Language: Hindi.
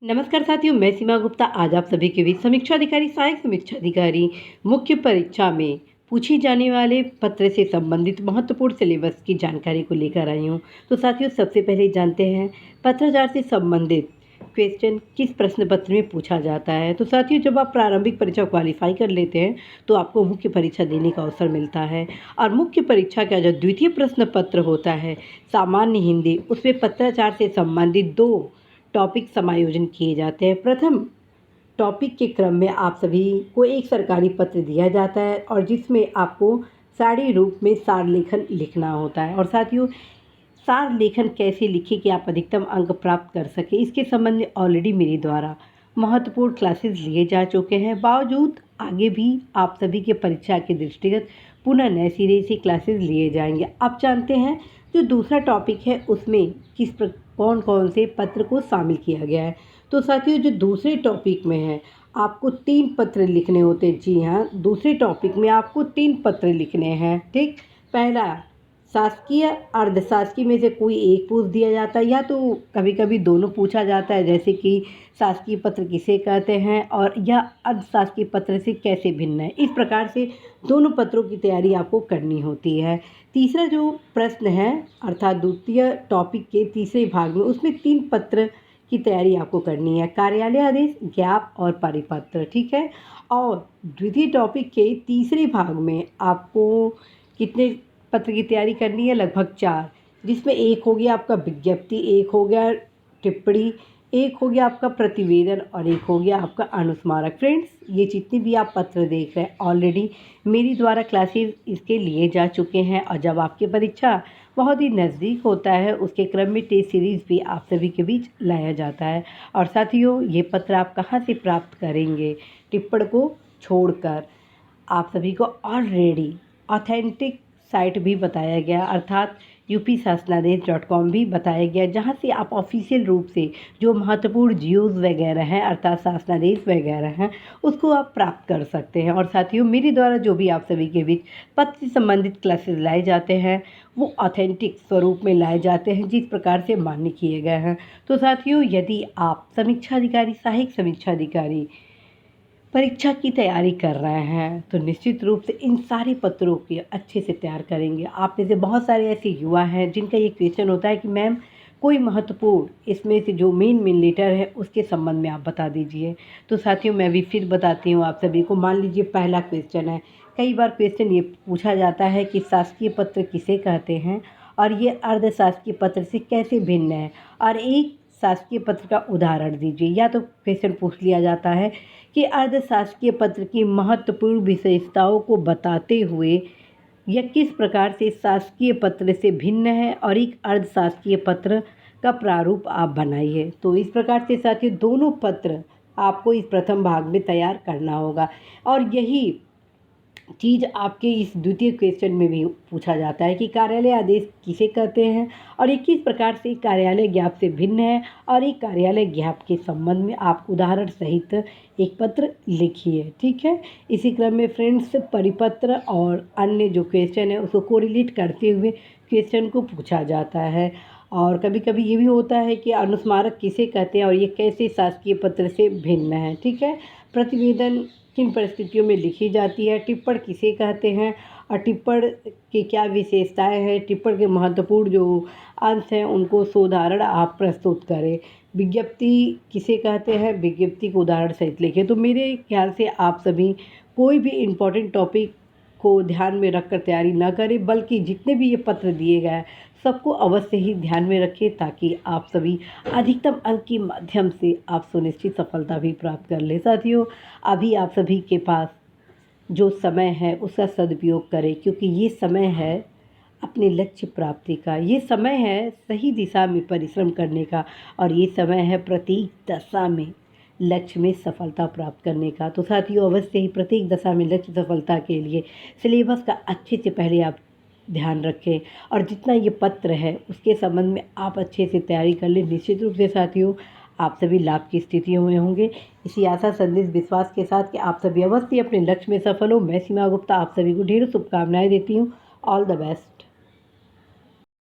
नमस्कार साथियों, मैं सीमा गुप्ता आज आप सभी के बीच समीक्षा अधिकारी सहायक समीक्षा अधिकारी मुख्य परीक्षा में पूछी जाने वाले पत्र से संबंधित महत्वपूर्ण सिलेबस की जानकारी को लेकर आई हूँ। तो साथियों, सबसे पहले जानते हैं पत्राचार से संबंधित क्वेश्चन किस प्रश्न पत्र में पूछा जाता है। तो साथियों, जब आप प्रारंभिक परीक्षा क्वालिफाई कर लेते हैं तो आपको मुख्य परीक्षा देने का अवसर मिलता है। और मुख्य परीक्षा का जो द्वितीय प्रश्न पत्र होता है सामान्य हिंदी, उसमें पत्राचार से संबंधित 2 टॉपिक समायोजन किए जाते हैं। प्रथम टॉपिक के क्रम में आप सभी को एक सरकारी पत्र दिया जाता है और जिसमें आपको साड़ी रूप में सार लेखन लिखना होता है। और साथियों, सार लेखन कैसे लिखें कि आप अधिकतम अंक प्राप्त कर सकें, इसके संबंध में ऑलरेडी मेरे द्वारा महत्वपूर्ण क्लासेस लिए जा चुके हैं। बावजूद आगे भी आप सभी के परीक्षा के दृष्टिगत पुनः नए सिरे से क्लासेस लिए जाएंगे। आप जानते हैं जो दूसरा टॉपिक है उसमें कौन कौन से पत्र को शामिल किया गया है। तो साथियों, जो दूसरे टॉपिक में है आपको 3 पत्र लिखने होते हैं। जी हाँ, दूसरे टॉपिक में आपको 3 पत्र लिखने हैं। ठीक, पहला शासकीय अर्धशासकीय में से कोई एक पूछ दिया जाता है या तो कभी कभी दोनों पूछा जाता है, जैसे कि शासकीय पत्र किसे कहते हैं और यह अर्धशासकीय पत्र से कैसे भिन्न है। इस प्रकार से दोनों पत्रों की तैयारी आपको करनी होती है। तीसरा जो प्रश्न है अर्थात द्वितीय टॉपिक के तीसरे भाग में, उसमें 3 पत्र की तैयारी आपको करनी है, कार्यालय आदेश, ज्ञाप और परिपत्र। ठीक है, और द्वितीय टॉपिक के तीसरे भाग में आपको कितने पत्र की तैयारी करनी है? लगभग 4, जिसमें एक हो गया आपका विज्ञप्ति, एक हो गया टिप्पणी, एक हो गया आपका प्रतिवेदन और एक हो गया आपका अनुस्मारक। फ्रेंड्स, ये जितने भी आप पत्र देख रहे हैं ऑलरेडी मेरी द्वारा क्लासेस इसके लिए जा चुके हैं। और जब आपकी परीक्षा बहुत ही नज़दीक होता है उसके क्रम में टेस्ट सीरीज़ भी आप सभी के बीच लाया जाता है। और साथियों, ये पत्र आप कहाँ से प्राप्त करेंगे? टिप्पण को छोड़कर आप सभी को ऑलरेडी ऑथेंटिक साइट भी बताया गया अर्थात upsasnadesh.com भी बताया गया, जहां से आप ऑफिशियल रूप से जो महत्वपूर्ण जियोज़ वगैरह हैं अर्थात शासनादेश वगैरह हैं उसको आप प्राप्त कर सकते हैं। और साथियों, मेरे द्वारा जो भी आप सभी के बीच पत्र से संबंधित क्लासेस लाए जाते हैं वो ऑथेंटिक स्वरूप में लाए जाते हैं, जिस प्रकार से मान्य किए गए हैं। तो साथियों, यदि आप समीक्षा अधिकारी सहायक समीक्षा अधिकारी परीक्षा की तैयारी कर रहे हैं तो निश्चित रूप से इन सारे पत्रों की अच्छे से तैयार करेंगे। आप में से बहुत सारे ऐसे युवा हैं जिनका ये क्वेश्चन होता है कि मैम कोई महत्वपूर्ण इसमें से जो मेन लेटर है उसके संबंध में आप बता दीजिए। तो साथियों, मैं भी फिर बताती हूँ आप सभी को। मान लीजिए पहला क्वेश्चन है, कई बार क्वेश्चन ये पूछा जाता है कि शासकीय पत्र किसे कहते हैं और ये अर्धशासकीय पत्र से कैसे भिन्न है, और एक शासकीय पत्र का उदाहरण दीजिए। या तो क्वेश्चन पूछ लिया जाता है कि अर्धशासकीय पत्र की महत्वपूर्ण विशेषताओं को बताते हुए यह किस प्रकार से शासकीय पत्र से भिन्न है और एक अर्धशासकीय पत्र का प्रारूप आप बनाइए। तो इस प्रकार से साथियों दोनों पत्र आपको इस प्रथम भाग में तैयार करना होगा। और यही चीज़ आपके इस द्वितीय क्वेश्चन में भी पूछा जाता है कि कार्यालय आदेश किसे कहते हैं और ये किस प्रकार से कार्यालय ज्ञाप से भिन्न है, और एक कार्यालय ज्ञाप के संबंध में आप उदाहरण सहित एक पत्र लिखिए। ठीक है, इसी क्रम में फ्रेंड्स परिपत्र और अन्य जो क्वेश्चन है उसको कोरिलेट करते हुए क्वेश्चन को पूछा जाता है। और कभी कभी ये भी होता है कि अनुस्मारक किसे कहते हैं और ये कैसे शासकीय पत्र से भिन्न है। ठीक है, प्रतिवेदन किन परिस्थितियों में लिखी जाती है, टिप्पण किसे कहते हैं और टिप्पण की क्या विशेषताएं हैं, टिप्पण के महत्वपूर्ण जो अंश हैं उनको सोदाहरण आप प्रस्तुत करें, विज्ञप्ति किसे कहते हैं, विज्ञप्ति को उदाहरण सहित लिखें। तो मेरे ख्याल से आप सभी कोई भी इम्पोर्टेंट टॉपिक को ध्यान में रखकर तैयारी न करें, बल्कि जितने भी ये पत्र दिए गए हैं सबको अवश्य ही ध्यान में रखें ताकि आप सभी अधिकतम अंक के माध्यम से आप सुनिश्चित सफलता भी प्राप्त कर लें। साथियों, अभी आप सभी के पास जो समय है उसका सदुपयोग करें, क्योंकि ये समय है अपने लक्ष्य प्राप्ति का, ये समय है सही दिशा में परिश्रम करने का, और ये समय है प्रत्येक दशा में लक्ष्य में सफलता प्राप्त करने का। तो साथियों, अवश्य ही प्रत्येक दशा में लक्ष्य सफलता के लिए सिलेबस का अच्छे से पहले आप ध्यान रखें और जितना ये पत्र है उसके संबंध में आप अच्छे से तैयारी कर लें। निश्चित रूप से साथियों आप सभी लाभ की स्थितियों में होंगे। इसी आशा संदेश विश्वास के साथ कि आप सभी अवश्य अपने लक्ष्य में सफल हो, मैं सीमा गुप्ता आप सभी को ढेरों शुभकामनाएं देती हूँ। All the best.